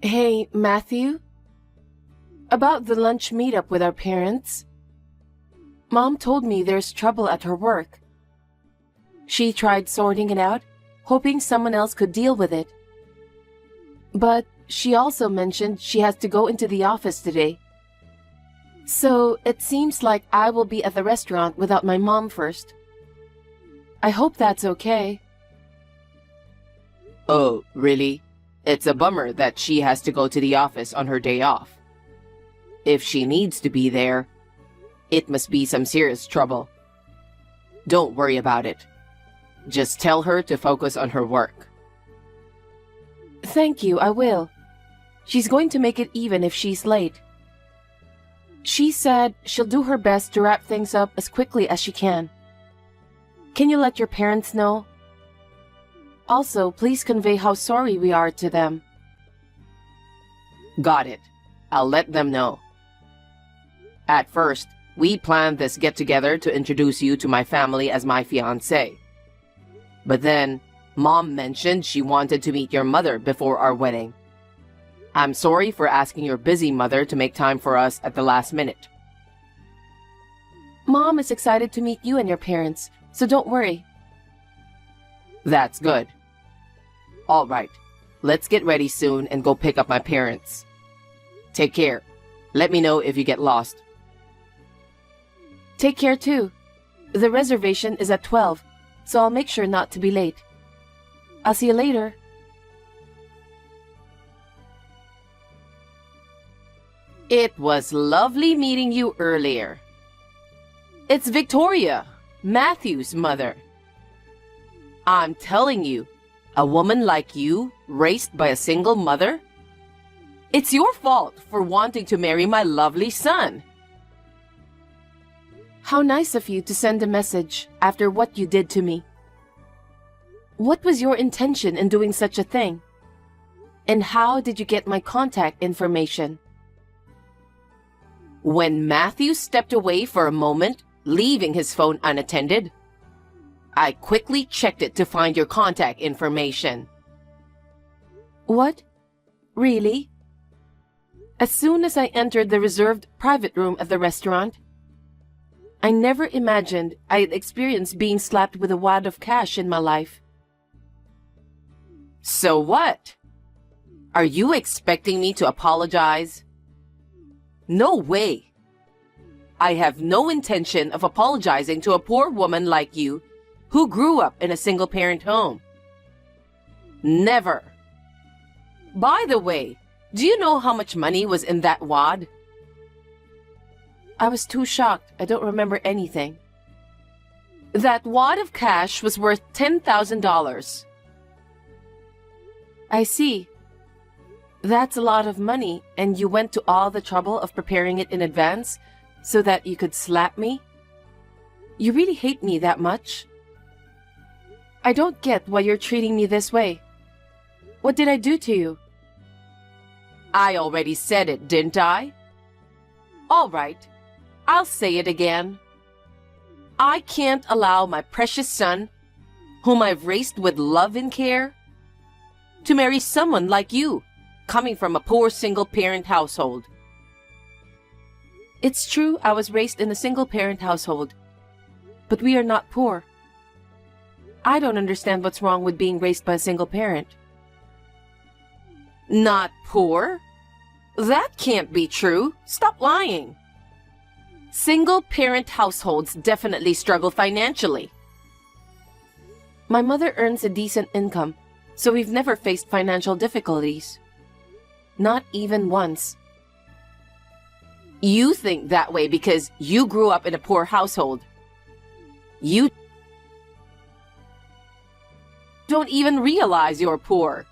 Hey, Matthew? About the lunch meetup with our parents. Mom told me there's trouble at her work. She tried sorting it out, hoping someone else could deal with it. But she also mentioned she has to go into the office today. So it seems like I will be at the restaurant without my mom first. I hope that's okay. Oh, really? It's a bummer that she has to go to the office on her day off. If she needs to be there, it must be some serious trouble. Don't worry about it. Just tell her to focus on her work. Thank you, I will. She's going to make it even if she's late. She said she'll do her best to wrap things up as quickly as she can. Can you let your parents know? Also, please convey how sorry we are to them. Got it. I'll let them know. At first, we planned this get-together to introduce you to my family as my fiancé. But then, Mom mentioned she wanted to meet your mother before our wedding. I'm sorry for asking your busy mother to make time for us at the last minute. Mom is excited to meet you and your parents, so don't worry. That's good. All right, let's get ready soon and go pick up my parents. Take care. Let me know if you get lost. Take care too. The reservation is at 12, so I'll make sure not to be late. I'll see you later. It was lovely meeting you earlier. It's Victoria, Matthew's mother. I'm telling you, a woman like you, raised by a single mother? It's your fault for wanting to marry my lovely son. How nice of you to send a message after what you did to me. What was your intention in doing such a thing? And how did you get my contact information? When Matthew stepped away for a moment, leaving his phone unattended, I quickly checked it to find your contact information. What? Really? As soon as I entered the reserved private room at the restaurant, I never imagined I'd experience being slapped with a wad of cash in my life. So what? Are you expecting me to apologize? No way. I have no intention of apologizing to a poor woman like you who grew up in a single-parent home. Never. By the way, do you know how much money was in that wad? I was too shocked. I don't remember anything. That wad of cash was worth $10,000. I see. That's a lot of money, and you went to all the trouble of preparing it in advance so that you could slap me? You really hate me that much? I don't get why you're treating me this way. What did I do to you? I already said it, didn't I? All right, I'll say it again. I can't allow my precious son, whom I've raised with love and care, to marry someone like you, coming from a poor single-parent household. It's true I was raised in a single-parent household, but we are not poor. I don't understand what's wrong with being raised by a single parent. Not poor? That can't be true. Stop lying. Single-parent households definitely struggle financially. My mother earns a decent income, so we've never faced financial difficulties. Not even once. You think that way because you grew up in a poor household. You don't even realize you're poor.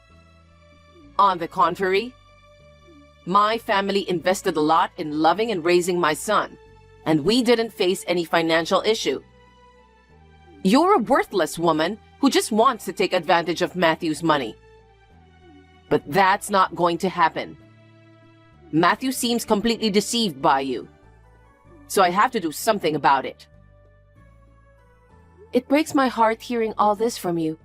On the contrary, my family invested a lot in loving and raising my son, and we didn't face any financial issue. You're a worthless woman who just wants to take advantage of Matthew's money. But that's not going to happen. Matthew seems completely deceived by you, so I have to do something about it. It breaks my heart hearing all this from you.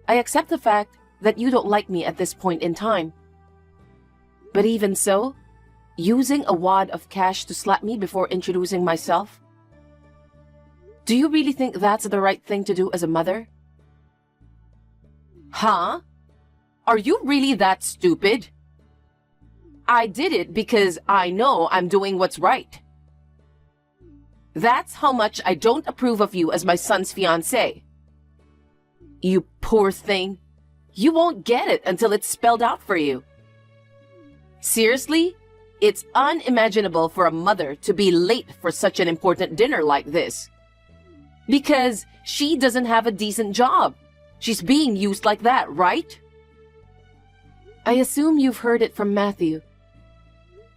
I accept the fact that you don't like me at this point in time. But even so, using a wad of cash to slap me before introducing myself? Do you really think that's the right thing to do as a mother? Huh? Are you really that stupid? I did it because I know I'm doing what's right. That's how much I don't approve of you as my son's fiancé. You poor thing. You won't get it until it's spelled out for you. Seriously? It's unimaginable for a mother to be late for such an important dinner like this. Because she doesn't have a decent job. She's being used like that, right? I assume you've heard it from Matthew.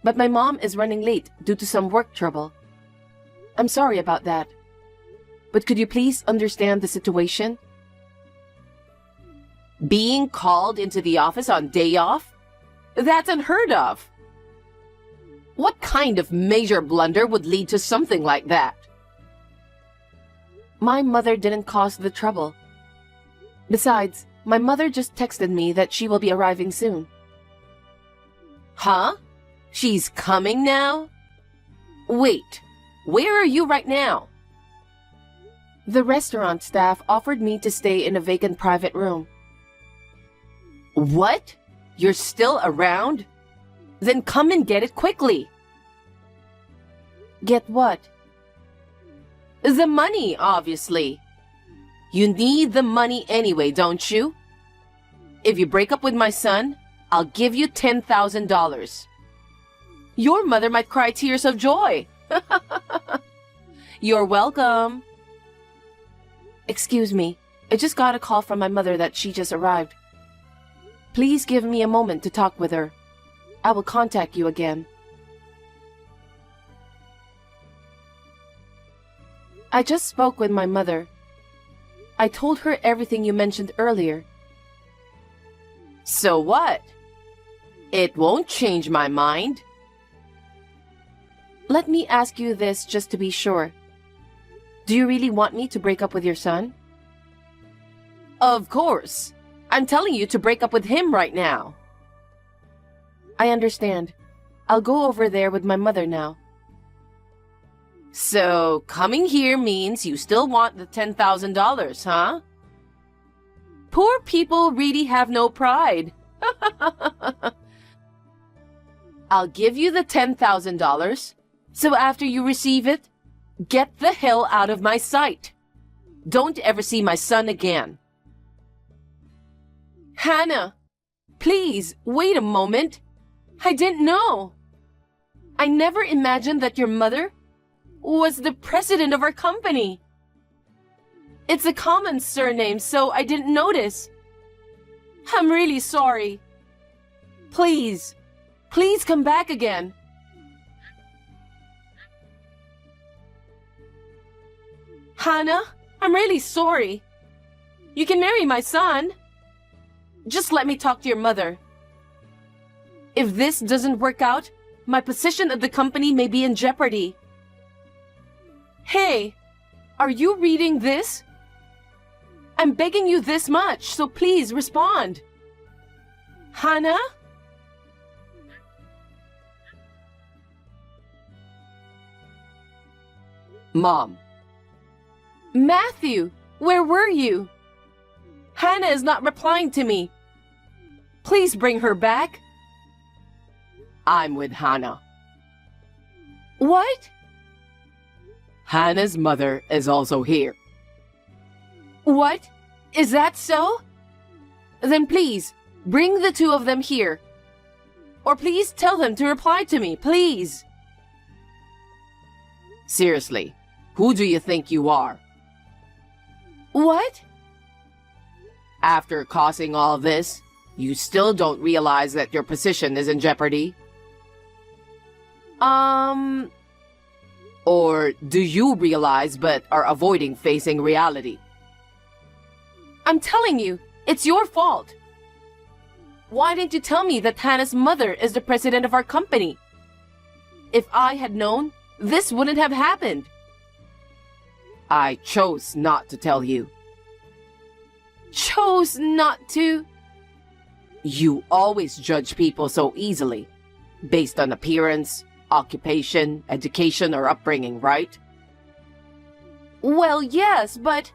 But my mom is running late due to some work trouble. I'm sorry about that. But could you please understand the situation? Being called into the office on day off? That's unheard of. What kind of major blunder would lead to something like that? My mother didn't cause the trouble. Besides, my mother just texted me that she will be arriving soon. Huh? She's coming now? Wait, where are you right now? The restaurant staff offered me to stay in a vacant private room. What? You're still around? Then come and get it quickly. Get what? The money, obviously. You need the money anyway, don't you? If you break up with my son, I'll give you $10,000. Your mother might cry tears of joy. You're welcome. Excuse me, I just got a call from my mother that she just arrived. Please give me a moment to talk with her. I will contact you again. I just spoke with my mother. I told her everything you mentioned earlier. So what? It won't change my mind. Let me ask you this just to be sure. Do you really want me to break up with your son? Of course. I'm telling you to break up with him right now. I understand. I'll go over there with my mother now. So, coming here means you still want the $10,000, huh? Poor people really have no pride. I'll give you the $10,000, so after you receive it, get the hell out of my sight. Don't ever see my son again. Hannah, please, wait a moment. I didn't know. I never imagined that your mother was the president of our company. It's a common surname, so I didn't notice. I'm really sorry. Please, please come back again. Hannah, I'm really sorry. You can marry my son. Just let me talk to your mother. If this doesn't work out, my position at the company may be in jeopardy. Hey, are you reading this? I'm begging you this much, so please respond. Hannah? Mom. Matthew, where were you? Hannah is not replying to me. Please bring her back. I'm with Hannah. What? Hannah's mother is also here. What? Is that so? Then please, bring the two of them here. Or please tell them to reply to me, please. Seriously, who do you think you are? What? After causing all this, you still don't realize that your position is in jeopardy? Or do you realize but are avoiding facing reality? I'm telling you, it's your fault. Why didn't you tell me that Hannah's mother is the president of our company? If I had known, this wouldn't have happened. I chose not to tell you. Chose not to? You always judge people so easily. Based on appearance, occupation, education, or upbringing, right? Well, yes, but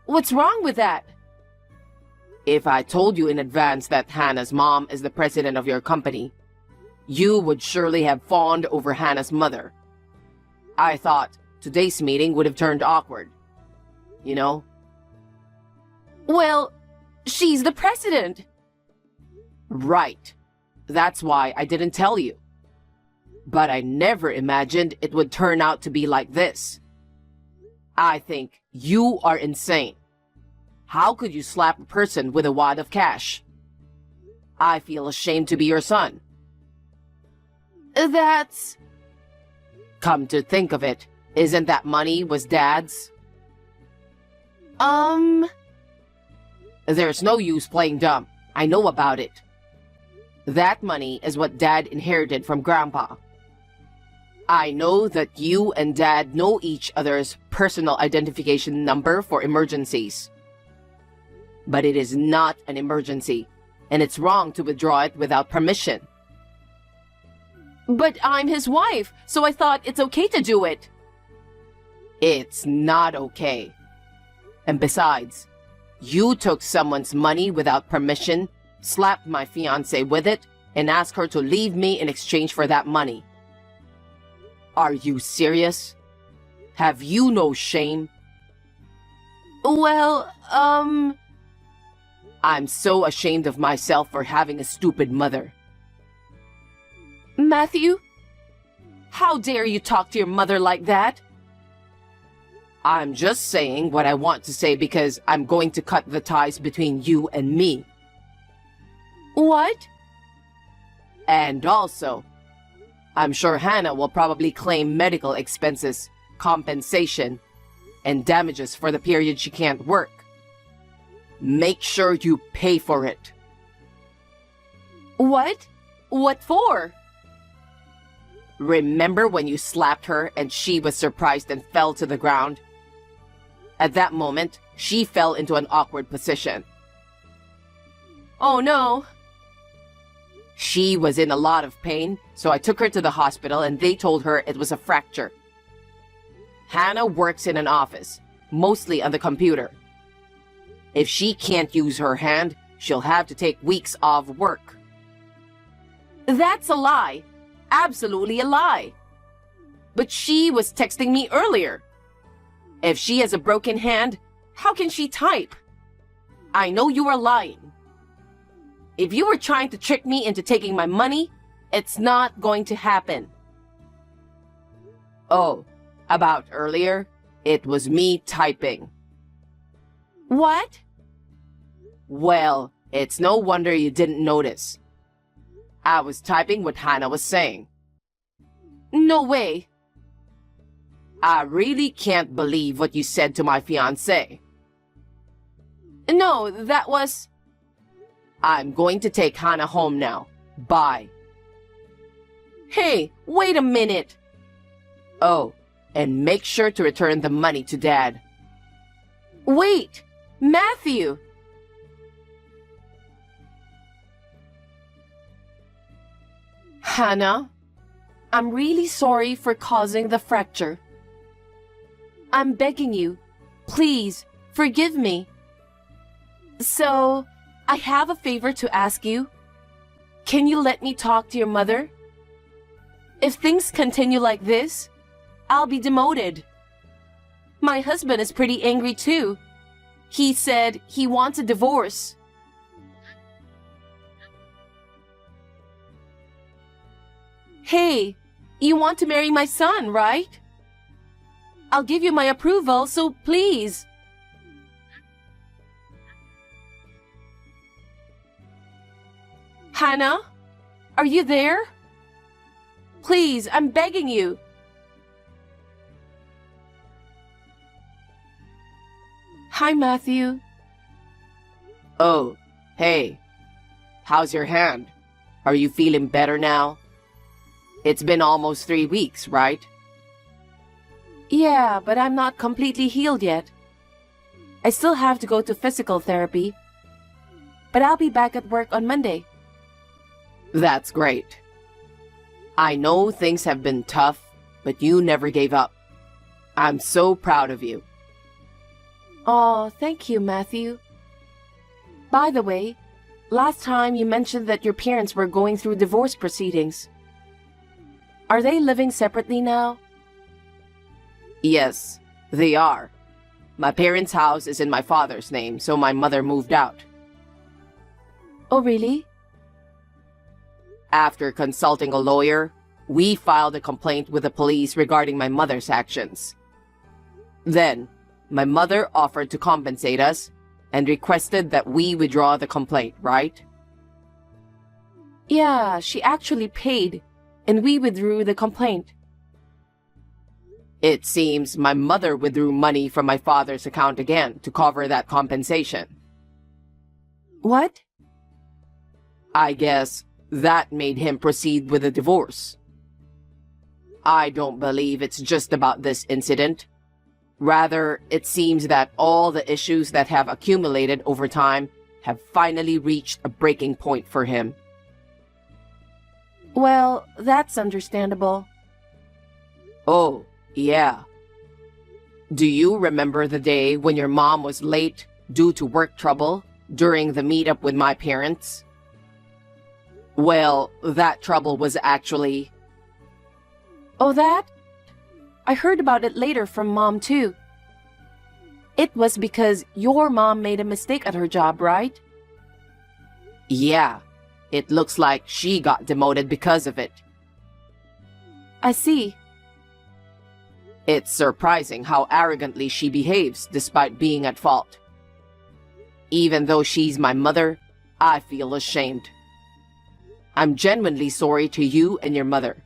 what's wrong with that? If I told you in advance that Hannah's mom is the president of your company, you would surely have fawned over Hannah's mother. I thought today's meeting would have turned awkward. You know? Well, she's the president. Right. That's why I didn't tell you. But I never imagined it would turn out to be like this. I think you are insane. How could you slap a person with a wad of cash? I feel ashamed to be your son. That's... Come to think of it, isn't that money was Dad's? There's no use playing dumb. I know about it. That money is what Dad inherited from Grandpa. I know that you and Dad know each other's personal identification number for emergencies. But it is not an emergency, and it's wrong to withdraw it without permission. But I'm his wife, so I thought it's okay to do it. It's not okay. And besides, you took someone's money without permission, slapped my fiancée with it, and asked her to leave me in exchange for that money. Are you serious? Have you no shame? Well, I'm so ashamed of myself for having a stupid mother. Matthew? How dare you talk to your mother like that? I'm just saying what I want to say because I'm going to cut the ties between you and me. What? And also, I'm sure Hannah will probably claim medical expenses, compensation, and damages for the period she can't work. Make sure you pay for it. What? What for? Remember when you slapped her and she was surprised and fell to the ground? At that moment, she fell into an awkward position. Oh no. She was in a lot of pain, so I took her to the hospital and they told her it was a fracture. Hannah works in an office, mostly on the computer. If she can't use her hand, she'll have to take weeks off work. That's a lie. Absolutely a lie. But she was texting me earlier. If she has a broken hand, how can she type? I know you are lying. If you were trying to trick me into taking my money, it's not going to happen. Oh, about earlier, it was me typing. What? Well, it's no wonder you didn't notice. I was typing what Hannah was saying. No way. I really can't believe what you said to my fiancé. No, that was... I'm going to take Hannah home now. Bye. Hey, wait a minute. Oh, and make sure to return the money to Dad. Wait, Matthew. Hannah, I'm really sorry for causing the fracture. I'm begging you, please, forgive me. So, I have a favor to ask you. Can you let me talk to your mother? If things continue like this, I'll be demoted. My husband is pretty angry too. He said he wants a divorce. Hey, you want to marry my son, right? I'll give you my approval, so please. Hannah, are you there? Please, I'm begging you. Hi, Matthew. Oh, hey. How's your hand? Are you feeling better now? It's been almost 3 weeks, right? Yeah, but I'm not completely healed yet. I still have to go to physical therapy. But I'll be back at work on Monday. That's great. I know things have been tough, but you never gave up. I'm so proud of you. Oh, thank you, Matthew. By the way, last time you mentioned that your parents were going through divorce proceedings. Are they living separately now? Yes, they are. My parents' house is in my father's name, so my mother moved out. Oh, really? After consulting a lawyer, we filed a complaint with the police regarding my mother's actions. Then, my mother offered to compensate us and requested that we withdraw the complaint, right? Yeah, she actually paid, and we withdrew the complaint. It seems my mother withdrew money from my father's account again to cover that compensation. What? I guess that made him proceed with the divorce. I don't believe it's just about this incident. Rather, it seems that all the issues that have accumulated over time have finally reached a breaking point for him. Well, that's understandable. Oh, yeah. Do you remember the day when your mom was late due to work trouble during the meetup with my parents? Well, that trouble was actually... Oh, that? I heard about it later from Mom, too. It was because your mom made a mistake at her job, right? Yeah, it looks like she got demoted because of it. I see. It's surprising how arrogantly she behaves despite being at fault. Even though she's my mother, I feel ashamed. I'm genuinely sorry to you and your mother.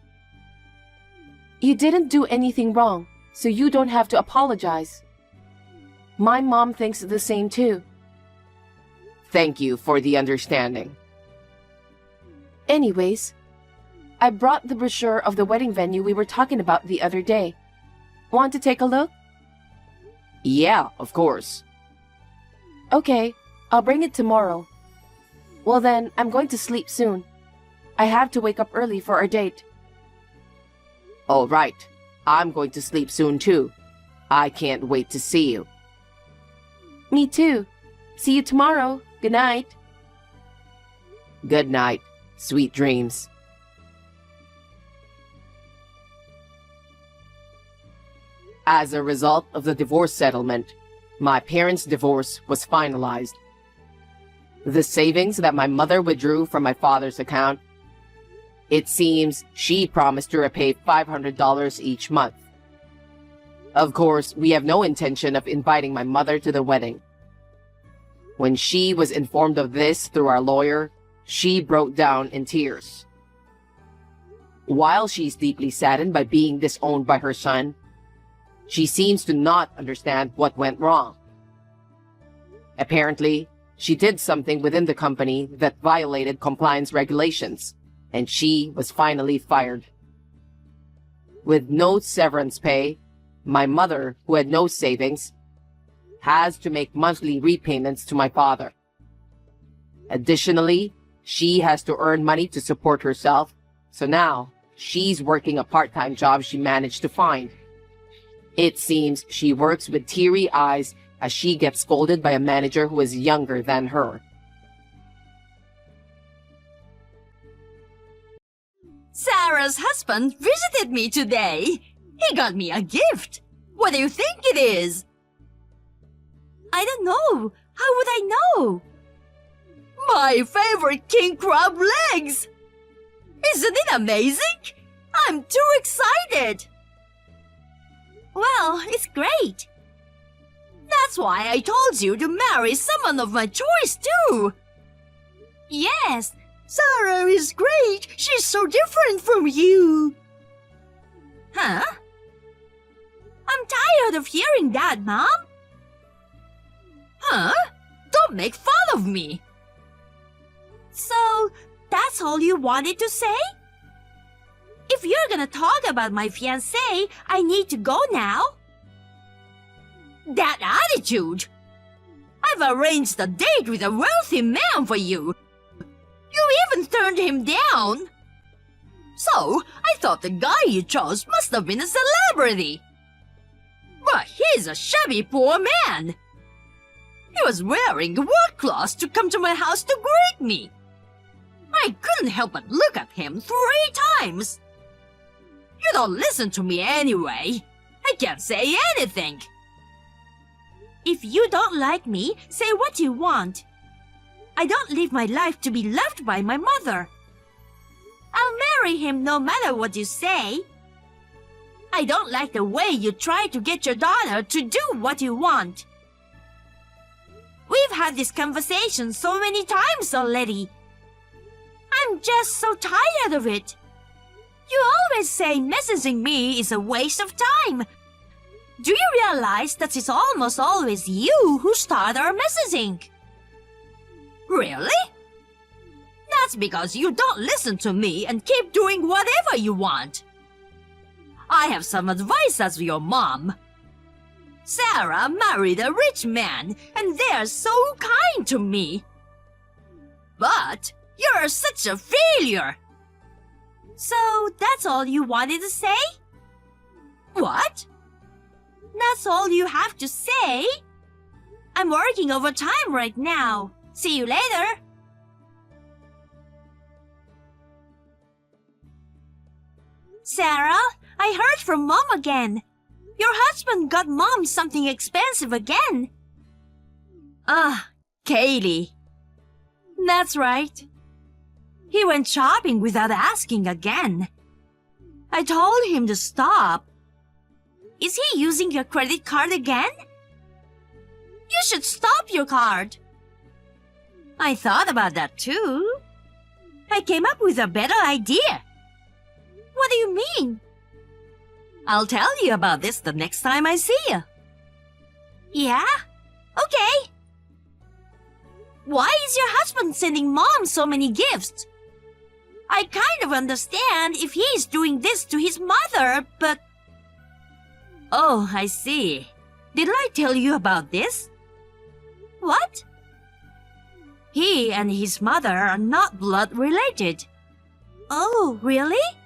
You didn't do anything wrong, so you don't have to apologize. My mom thinks the same too. Thank you for the understanding. Anyways, I brought the brochure of the wedding venue we were talking about the other day. Want to take a look? Yeah, of course. Okay, I'll bring it tomorrow. Well then, I'm going to sleep soon. I have to wake up early for our date. All right, I'm going to sleep soon too. I can't wait to see you. Me too. See you tomorrow. Good night. Good night. Sweet dreams. As a result of the divorce settlement, my parents' divorce was finalized. The savings that my mother withdrew from my father's account, it seems she promised to repay $500 each month. Of course, we have no intention of inviting my mother to the wedding. When she was informed of this through our lawyer, she broke down in tears. While she's deeply saddened by being disowned by her son, she seems to not understand what went wrong. Apparently, she did something within the company that violated compliance regulations, and she was finally fired. With no severance pay, my mother, who had no savings, has to make monthly repayments to my father. Additionally, she has to earn money to support herself, so now she's working a part-time job she managed to find. It seems she works with teary eyes as she gets scolded by a manager who is younger than her. Sarah's husband visited me today. He got me a gift. What do you think it is? I don't know. How would I know? My favorite king crab legs! Isn't it amazing? I'm too excited! Well, it's great. That's why I told you to marry someone of my choice too. Yes, Sarah is great. She's so different from you. Huh? I'm tired of hearing that, Mom. Huh? Don't make fun of me. So, that's all you wanted to say? If you're gonna talk about my fiancé, I need to go now. That attitude! I've arranged a date with a wealthy man for you. You even turned him down. So, I thought the guy you chose must have been a celebrity. But he's a shabby poor man. He was wearing work clothes to come to my house to greet me. I couldn't help but look at him 3 times. You don't listen to me anyway. I can't say anything. If you don't like me, say what you want. I don't live my life to be loved by my mother. I'll marry him no matter what you say. I don't like the way you try to get your daughter to do what you want. We've had this conversation so many times already. I'm just so tired of it. You always say messaging me is a waste of time. Do you realize that it's almost always you who start our messaging? Really? That's because you don't listen to me and keep doing whatever you want. I have some advice as your mom. Sarah married a rich man, and they're so kind to me. But you're such a failure. So that's all you wanted to say? What? That's all you have to say? I'm working overtime right now. See you later. Sarah, I heard from Mom again. Your husband got Mom something expensive again. Kaylee. That's right. He went shopping without asking again. I told him to stop. Is he using your credit card again? You should stop your card. I thought about that too. I came up with a better idea. What do you mean? I'll tell you about this the next time I see you. Yeah? Okay. Why is your husband sending Mom so many gifts? I kind of understand if he's doing this to his mother, but... Oh, I see. Did I tell you about this? What? He and his mother are not blood related. Oh, really?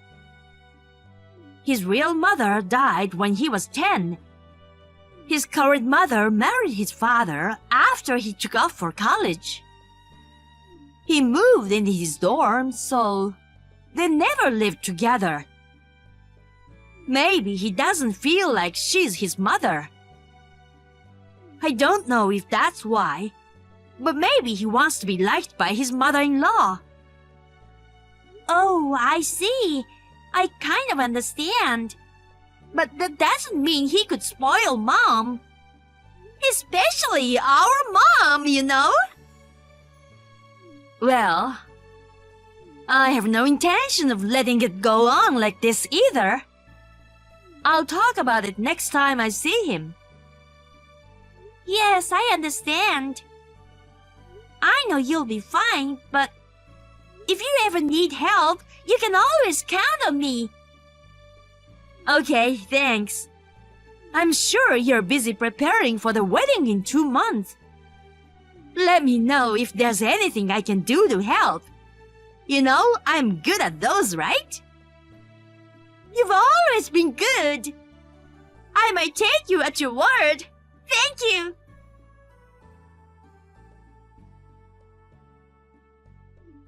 His real mother died when he was 10. His current mother married his father after he took off for college. He moved into his dorm, so they never lived together. Maybe he doesn't feel like she's his mother. I don't know if that's why, but maybe he wants to be liked by his mother-in-law. Oh, I see. I kind of understand. But that doesn't mean he could spoil Mom. Especially our mom, you know? Well, I have no intention of letting it go on like this either. I'll talk about it next time I see him. Yes, I understand. I know you'll be fine, but if you ever need help, you can always count on me. Okay, thanks. I'm sure you're busy preparing for the wedding in 2 months. Let me know if there's anything I can do to help. You know, I'm good at those, right? You've always been good. I might take you at your word. Thank you.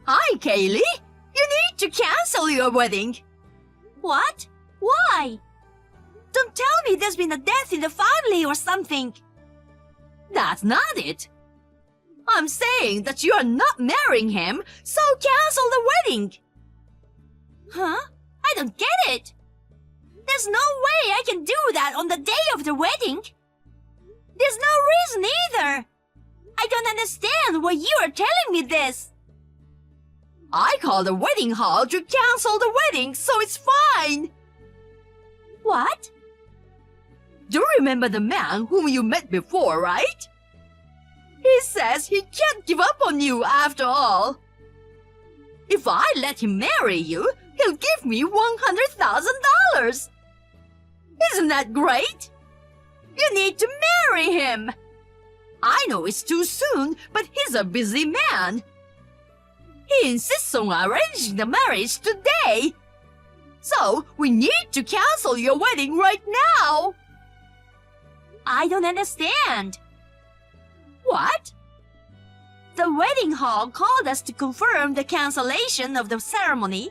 Hi, Kaylee. You need to cancel your wedding. What? Why? Don't tell me there's been a death in the family or something. That's not it. I'm saying that you are not marrying him, so cancel the wedding. Huh? I don't get it. There's no way I can do that on the day of the wedding. There's no reason either. I don't understand why you are telling me this. I called the wedding hall to cancel the wedding, so it's fine. What? Do you remember the man whom you met before, right? He says he can't give up on you after all. If I let him marry you, he'll give me $100,000. Isn't that great? You need to marry him. I know it's too soon, but he's a busy man. He insists on arranging the marriage today. So, we need to cancel your wedding right now. I don't understand. What? The wedding hall called us to confirm the cancellation of the ceremony.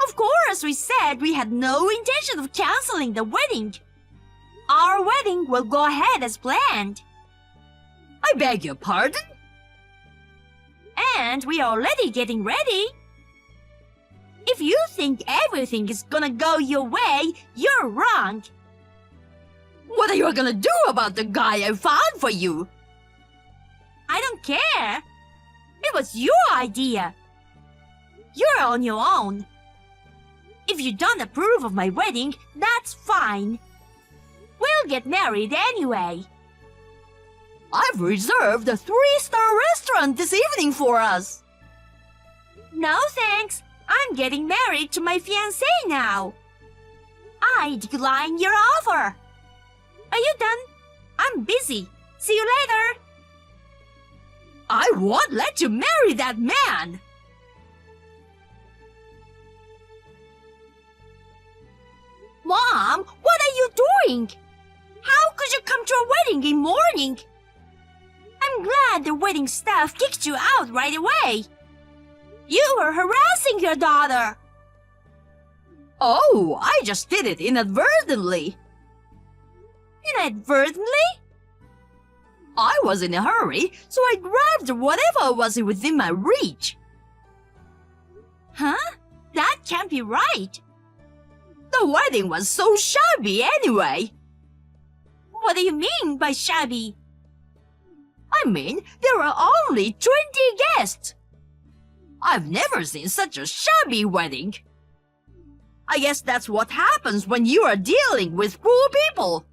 Of course, we said we had no intention of canceling the wedding. Our wedding will go ahead as planned. I beg your pardon? And we are already getting ready. If you think everything is gonna go your way, you're wrong. What are you gonna do about the guy I found for you? I don't care. It was your idea. You're on your own. If you don't approve of my wedding, that's fine. We'll get married anyway. I've reserved a 3-star restaurant this evening for us. No thanks. I'm getting married to my fiancé now. I decline your offer. Are you done? I'm busy. See you later. I won't let you marry that man. Mom, what are you doing? How could you come to a wedding in morning? I'm glad the wedding staff kicked you out right away. You were harassing your daughter. Oh, I just did it inadvertently. Inadvertently? I was in a hurry, so I grabbed whatever was within my reach. Huh? That can't be right. The wedding was so shabby anyway. What do you mean by shabby? I mean, there were only 20 guests. I've never seen such a shabby wedding. I guess that's what happens when you are dealing with poor people.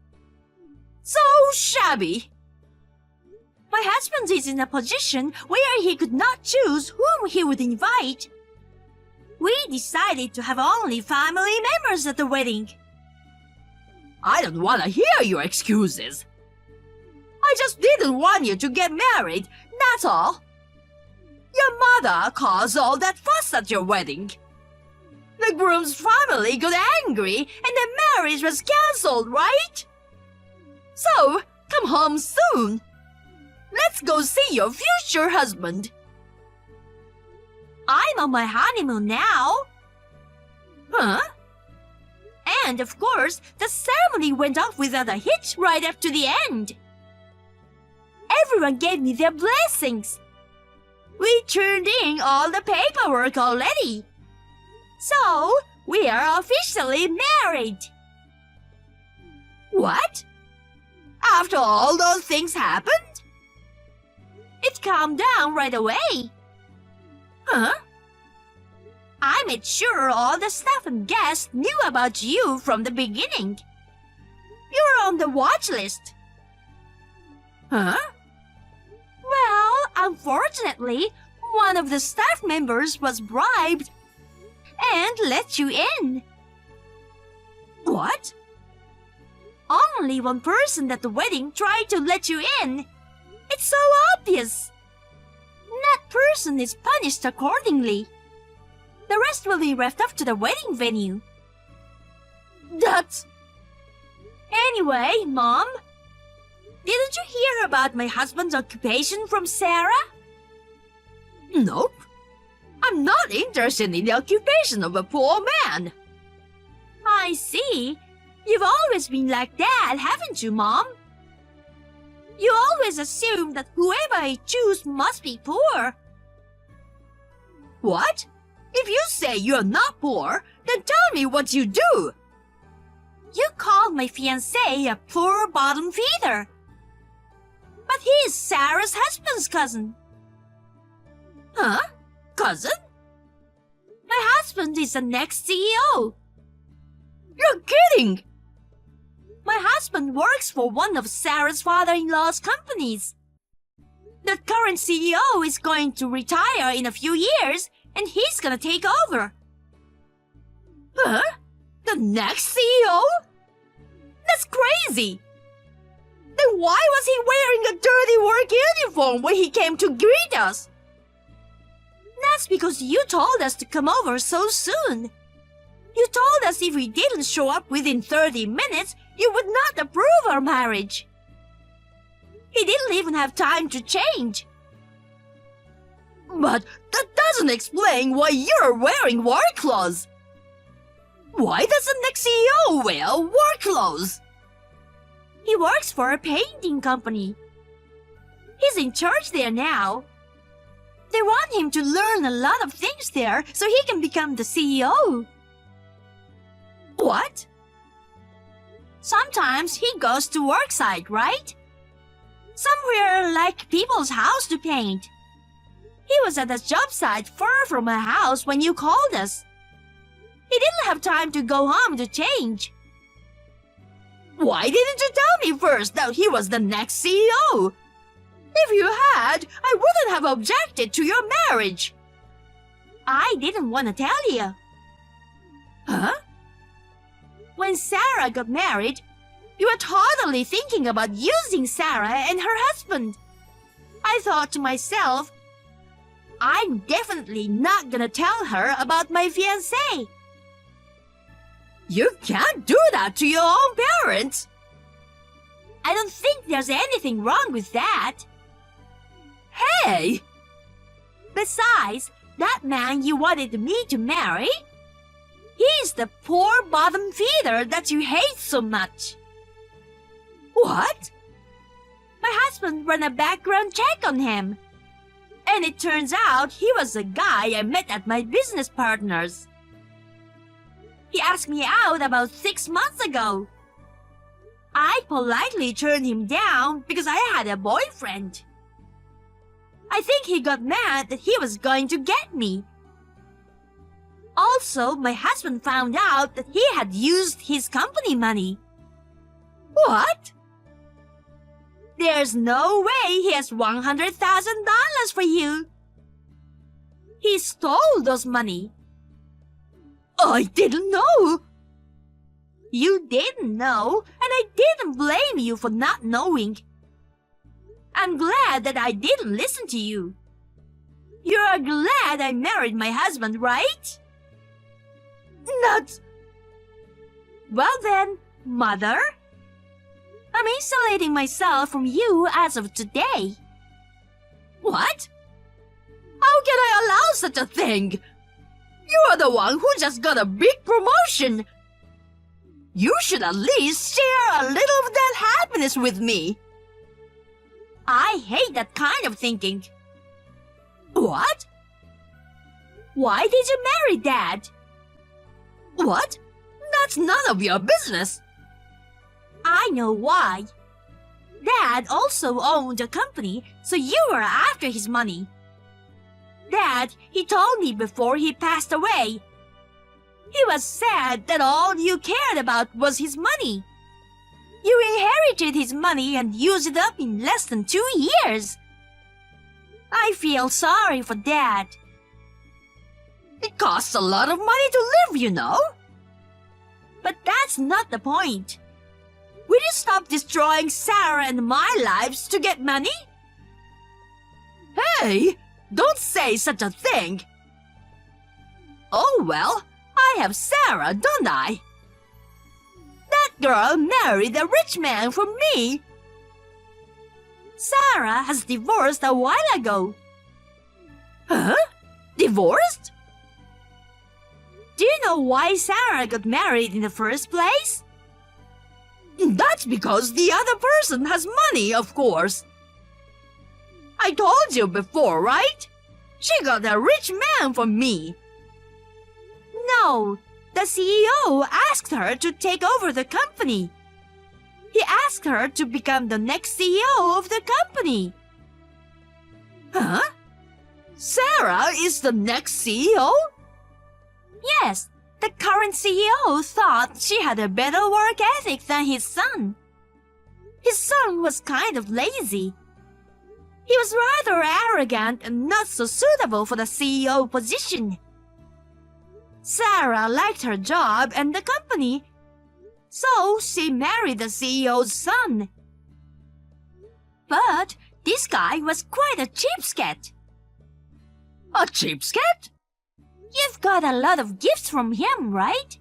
So shabby. My husband is in a position where he could not choose whom he would invite. We decided to have only family members at the wedding. I don't want to hear your excuses. I just didn't want you to get married, that's all. Your mother caused all that fuss at your wedding. The groom's family got angry and the marriage was cancelled, right? So, come home soon. Let's go see your future husband. I'm on my honeymoon now. Huh? And of course, the ceremony went off without a hitch right up to the end. Everyone gave me their blessings. We turned in all the paperwork already. So, we are officially married. What? After all those things happened? It calmed down right away. Huh? I made sure all the staff and guests knew about you from the beginning. You were on the watch list. Huh? Well, unfortunately, one of the staff members was bribed and let you in. What? Only one person at the wedding tried to let you in. It's so obvious. That person is punished accordingly. The rest will be left up to the wedding venue. That's... Anyway, Mom, didn't you hear about my husband's occupation from Sarah? Nope. I'm not interested in the occupation of a poor man. I see. You've always been like that, haven't you, Mom? You always assume that whoever I choose must be poor. What? If you say you're not poor, then tell me what you do. You called my fiancé a poor bottom feeder. But he is Sarah's husband's cousin. Huh? Cousin? My husband is the next CEO. You're kidding! My husband works for one of Sarah's father-in-law's companies. The current CEO is going to retire in a few years, and he's gonna take over. Huh? The next CEO? That's crazy! Then why was he wearing a dirty work uniform when he came to greet us? That's because you told us to come over so soon. You told us if we didn't show up within 30 minutes, you would not approve our marriage. He didn't even have time to change. But that doesn't explain why you're wearing work clothes. Why does the next CEO wear work clothes? He works for a painting company. He's in charge there now. They want him to learn a lot of things there so he can become the CEO. What? Sometimes he goes to work site, right? Somewhere like people's house to paint. He was at a job site far from our house when you called us. He didn't have time to go home to change. Why didn't you tell me first that he was the next CEO? If you had, I wouldn't have objected to your marriage. I didn't want to tell you. Huh? When Sarah got married, you were totally thinking about using Sarah and her husband. I thought to myself, I'm definitely not gonna tell her about my fiancé. You can't do that to your own parents. I don't think there's anything wrong with that. Hey! Besides, that man you wanted me to marry, he's the poor bottom feeder that you hate so much. What? My husband ran a background check on him. And it turns out he was a guy I met at my business partner's. He asked me out about 6 months ago. I politely turned him down because I had a boyfriend. I think he got mad that he was going to get me. Also, my husband found out that he had used his company money. What? There's no way he has $100,000 for you. He stole those money. I didn't know. You didn't know, and I didn't blame you for not knowing. I'm glad that I didn't listen to you. You're glad I married my husband, right? Not. Well then, Mother, I'm isolating myself from you as of today. What? How can I allow such a thing? You are the one who just got a big promotion. You should at least share a little of that happiness with me. I hate that kind of thinking. What? Why did you marry Dad? What? That's none of your business. I know why. Dad also owned a company, so you were after his money. Dad, he told me before he passed away. He was sad that all you cared about was his money. You inherited his money and used it up in less than 2 years. I feel sorry for Dad. It costs a lot of money to live, you know. But that's not the point. Will you stop destroying Sarah and my lives to get money? Hey, don't say such a thing. Oh well, I have Sarah, don't I? That girl married a rich man for me. Sarah has divorced a while ago. Huh? Divorced? Do you know why Sarah got married in the first place? That's because the other person has money, of course. I told you before, right? She got a rich man for me. No, the CEO asked her to take over the company. He asked her to become the next CEO of the company. Huh? Sarah is the next CEO? Yes, the current CEO thought she had a better work ethic than his son. His son was kind of lazy. He was rather arrogant and not so suitable for the CEO position. Sarah liked her job and the company, so she married the CEO's son. But this guy was quite a cheapskate. A cheapskate? You've got a lot of gifts from him, right?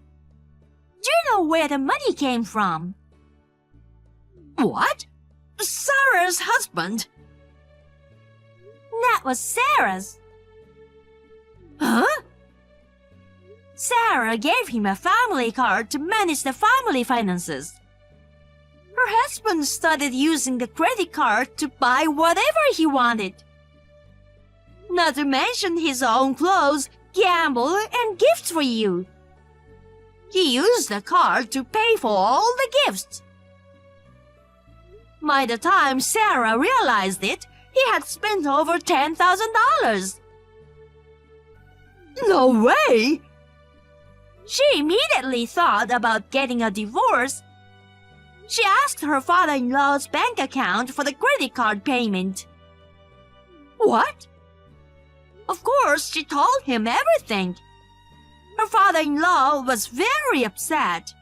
Do you know where the money came from? What? Sarah's husband? That was Sarah's. Huh? Sarah gave him a family card to manage the family finances. Her husband started using the credit card to buy whatever he wanted. Not to mention his own clothes, gamble, and gifts for you. He used the card to pay for all the gifts. By the time Sarah realized it, he had spent over $10,000. No way! She immediately thought about getting a divorce. She asked her father-in-law's bank account for the credit card payment. What? Of course, she told him everything. Her father-in-law was very upset.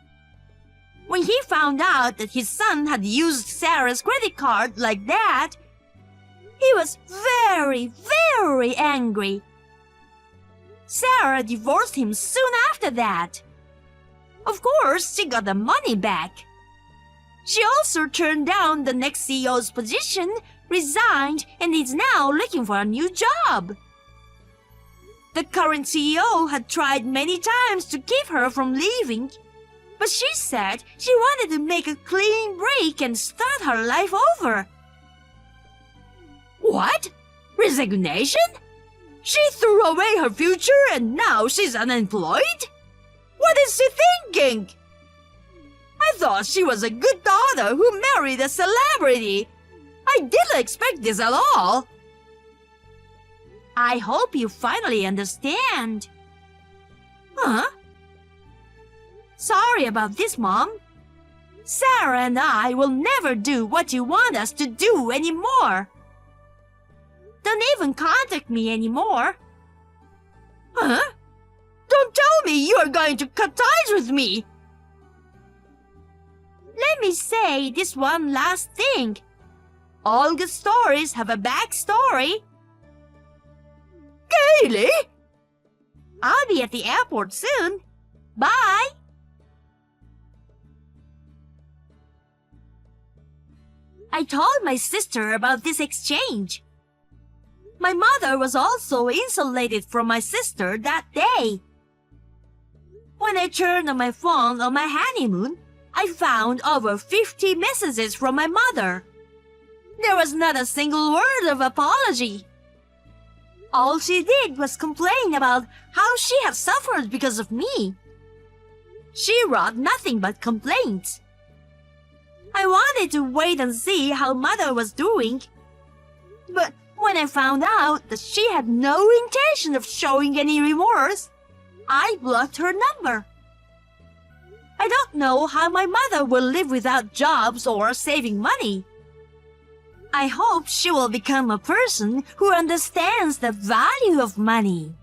When he found out that his son had used Sarah's credit card like that, he was very, very angry. Sarah divorced him soon after that. Of course, she got the money back. She also turned down the next CEO's position, resigned, and is now looking for a new job. The current CEO had tried many times to keep her from leaving, but she said she wanted to make a clean break and start her life over. What? Resignation? She threw away her future and now she's unemployed? What is she thinking? I thought she was a good daughter who married a celebrity. I didn't expect this at all. I hope you finally understand. Huh? Sorry about this, Mom. Sarah and I will never do what you want us to do anymore. Don't even contact me anymore. Huh? Don't tell me you are going to cut ties with me. Let me say this one last thing. All good stories have a backstory. Kaylee? I'll be at the airport soon. Bye. I told my sister about this exchange. My mother was also insulated from my sister that day. When I turned on my phone on my honeymoon, I found over 50 messages from my mother. There was not a single word of apology. All she did was complain about how she had suffered because of me. She wrote nothing but complaints. I wanted to wait and see how Mother was doing. But when I found out that she had no intention of showing any remorse, I blocked her number. I don't know how my mother will live without jobs or saving money. I hope she will become a person who understands the value of money.